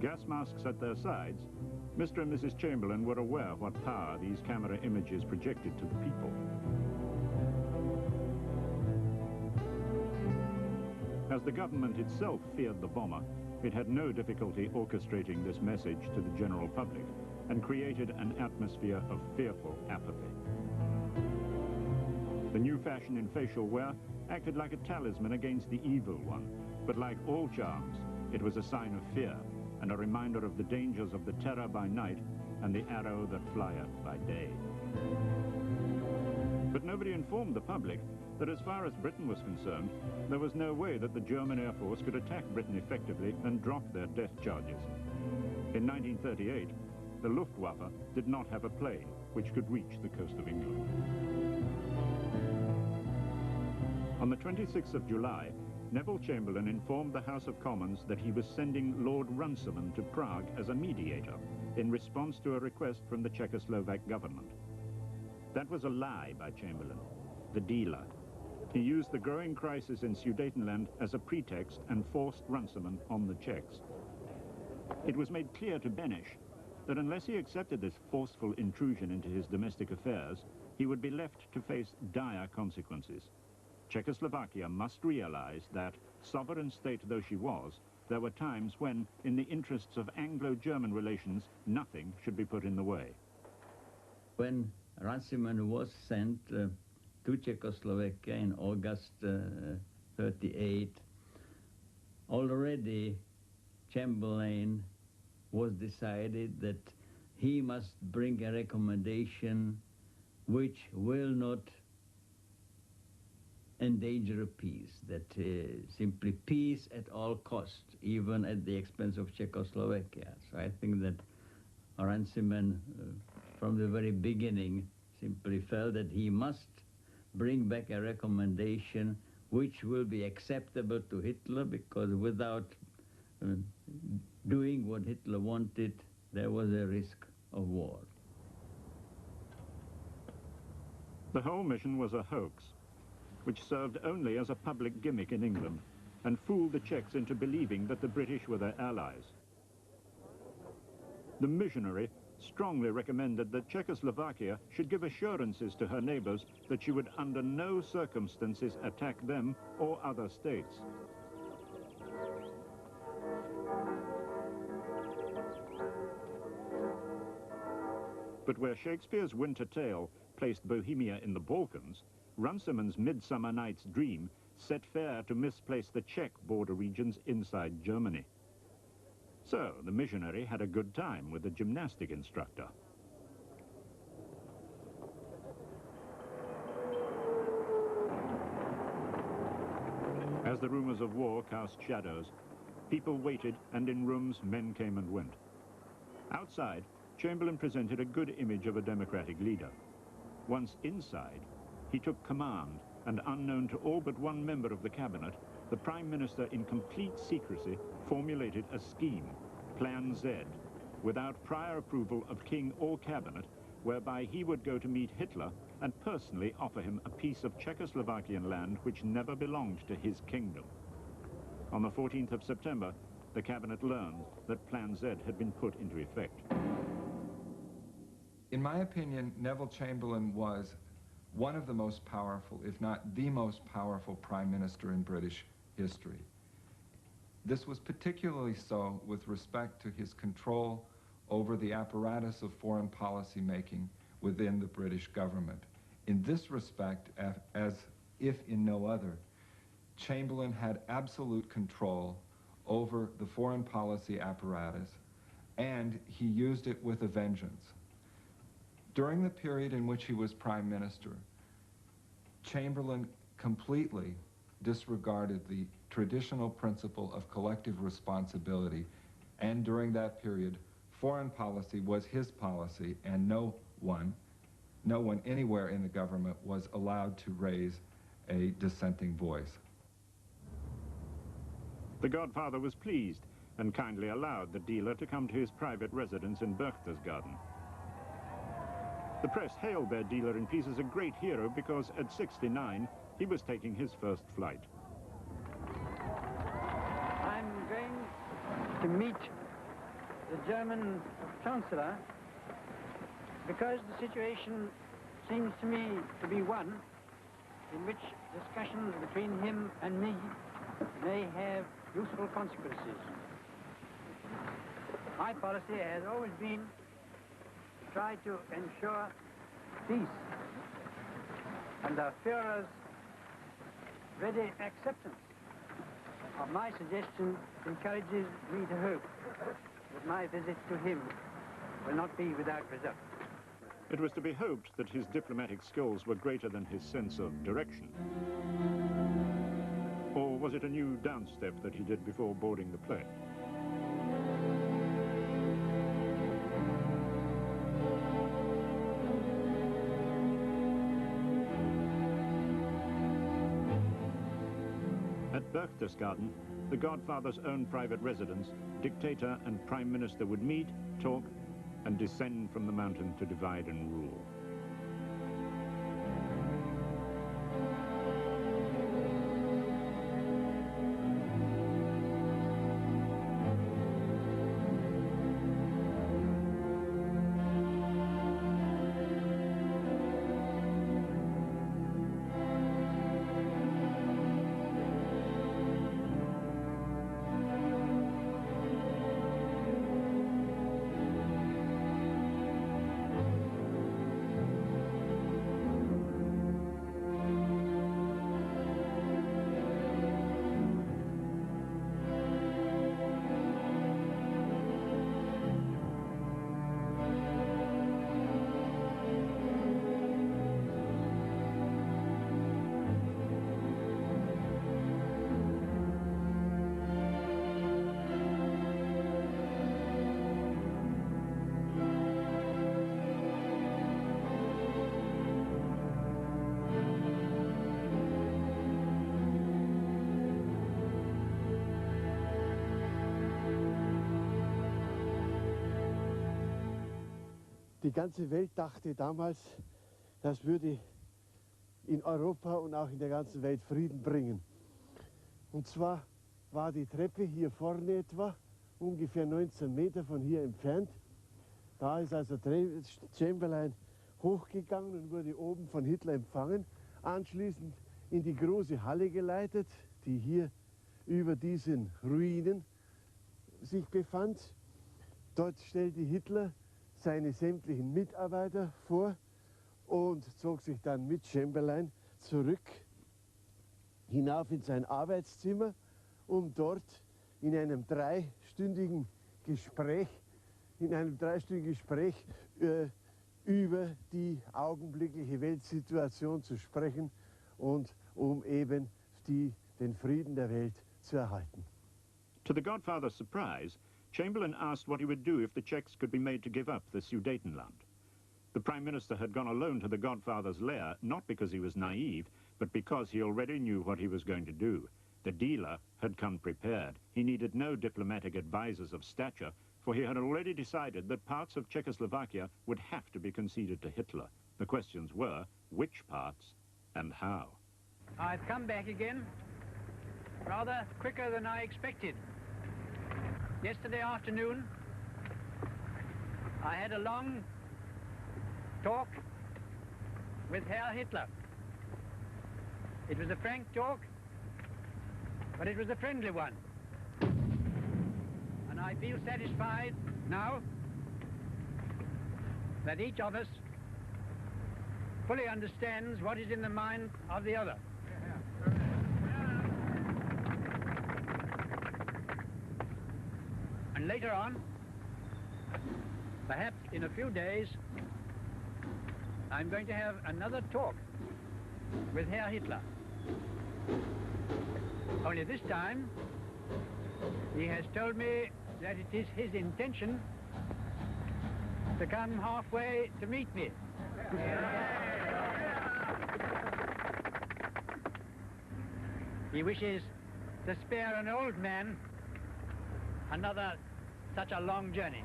Gas masks at their sides, Mr. and Mrs. Chamberlain were aware what power these camera images projected to the people. As the government itself feared the bomber, it had no difficulty orchestrating this message to the general public and created an atmosphere of fearful apathy. The new fashion in facial wear acted like a talisman against the evil one, but like all charms, it was a sign of fear and a reminder of the dangers of the terror by night and the arrow that flieth by day. But nobody informed the public that as far as Britain was concerned, there was no way that the German Air Force could attack Britain effectively and drop their death charges. In 1938, the Luftwaffe did not have a plane which could reach the coast of England. On the 26th of July, Neville Chamberlain informed the House of Commons that he was sending Lord Runciman to Prague as a mediator in response to a request from the Czechoslovak government. That was a lie by Chamberlain, the dealer. He used the growing crisis in Sudetenland as a pretext and forced Runciman on the Czechs. It was made clear to Benish that unless he accepted this forceful intrusion into his domestic affairs, he would be left to face dire consequences. Czechoslovakia must realize that, sovereign state though she was, there were times when, in the interests of Anglo-German relations, nothing should be put in the way. When Runciman was sent to Czechoslovakia in August 38, already Chamberlain was decided that he must bring a recommendation which will not endanger peace, that simply peace at all costs, even at the expense of Czechoslovakia. So I think that Runciman, from the very beginning, simply felt that he must bring back a recommendation which will be acceptable to Hitler, because without doing what Hitler wanted, there was a risk of war. The whole mission was a hoax, which served only as a public gimmick in England and fooled the Czechs into believing that the British were their allies. The missionary strongly recommended that Czechoslovakia should give assurances to her neighbors that she would under no circumstances attack them or other states. But where Shakespeare's Winter Tale placed Bohemia in the Balkans, Runciman's Midsummer Night's Dream set fair to misplace the Czech border regions inside Germany. So the missionary had a good time with the gymnastic instructor. As the rumors of war cast shadows, people waited, and in rooms men came and went. Outside, Chamberlain presented a good image of a democratic leader. Once inside, he took command, and unknown to all but one member of the cabinet, the Prime Minister in complete secrecy formulated a scheme, Plan Z, without prior approval of King or cabinet, whereby he would go to meet Hitler and personally offer him a piece of Czechoslovakian land which never belonged to his kingdom. On the 14th of September, the cabinet learned that Plan Z had been put into effect. In my opinion, Neville Chamberlain was one of the most powerful, if not the most powerful, prime minister in British history. This was particularly so with respect to his control over the apparatus of foreign policy making within the British government. In this respect, as if in no other, Chamberlain had absolute control over the foreign policy apparatus, and he used it with a vengeance. During the period in which he was prime minister, Chamberlain completely disregarded the traditional principle of collective responsibility, and during that period, foreign policy was his policy, and no one anywhere in the government was allowed to raise a dissenting voice. The Godfather was pleased and kindly allowed the dealer to come to his private residence in Berchtesgaden. The press hailed their dealer in peace as a great hero because at 69, he was taking his first flight. I'm going to meet the German Chancellor, because the situation seems to me to be one in which discussions between him and me may have useful consequences. My policy has always been to try to ensure peace, and the Führer's ready acceptance of my suggestion encourages me to hope that my visit to him will not be without result. It was to be hoped that his diplomatic skills were greater than his sense of direction. Or was it a new downstep that he did before boarding the plane? At Berchtesgaden, the Godfather's own private residence, dictator and prime minister would meet, talk, and descend from the mountain to divide and rule. Die ganze Welt dachte damals, das würde in Europa und auch in der ganzen Welt Frieden bringen. Und zwar war die Treppe hier vorne etwa, ungefähr 19 Meter von hier entfernt. Da ist also Chamberlain hochgegangen und wurde oben von Hitler empfangen, anschließend in die große Halle geleitet, die hier über diesen Ruinen sich befand. Dort stellte Hitler seine sämtlichen Mitarbeiter vor und zog sich dann mit Chamberlain zurück hinauf in sein Arbeitszimmer, um dort in einem dreistündigen Gespräch über die augenblickliche Weltsituation zu sprechen und um eben den Frieden der Welt zu erhalten. To the Godfather's surprise, Chamberlain asked what he would do if the Czechs could be made to give up the Sudetenland. The Prime Minister had gone alone to the Godfather's lair, not because he was naive, but because he already knew what he was going to do. The dealer had come prepared. He needed no diplomatic advisers of stature, for he had already decided that parts of Czechoslovakia would have to be conceded to Hitler. The questions were, which parts and how? I've come back again, rather quicker than I expected. Yesterday afternoon, I had a long talk with Herr Hitler. It was a frank talk, but it was a friendly one. And I feel satisfied now that each of us fully understands what is in the mind of the other. And later on, perhaps in a few days, I'm going to have another talk with Herr Hitler. Only this time, he has told me that it is his intention to come halfway to meet me. He wishes to spare an old man another such a long journey.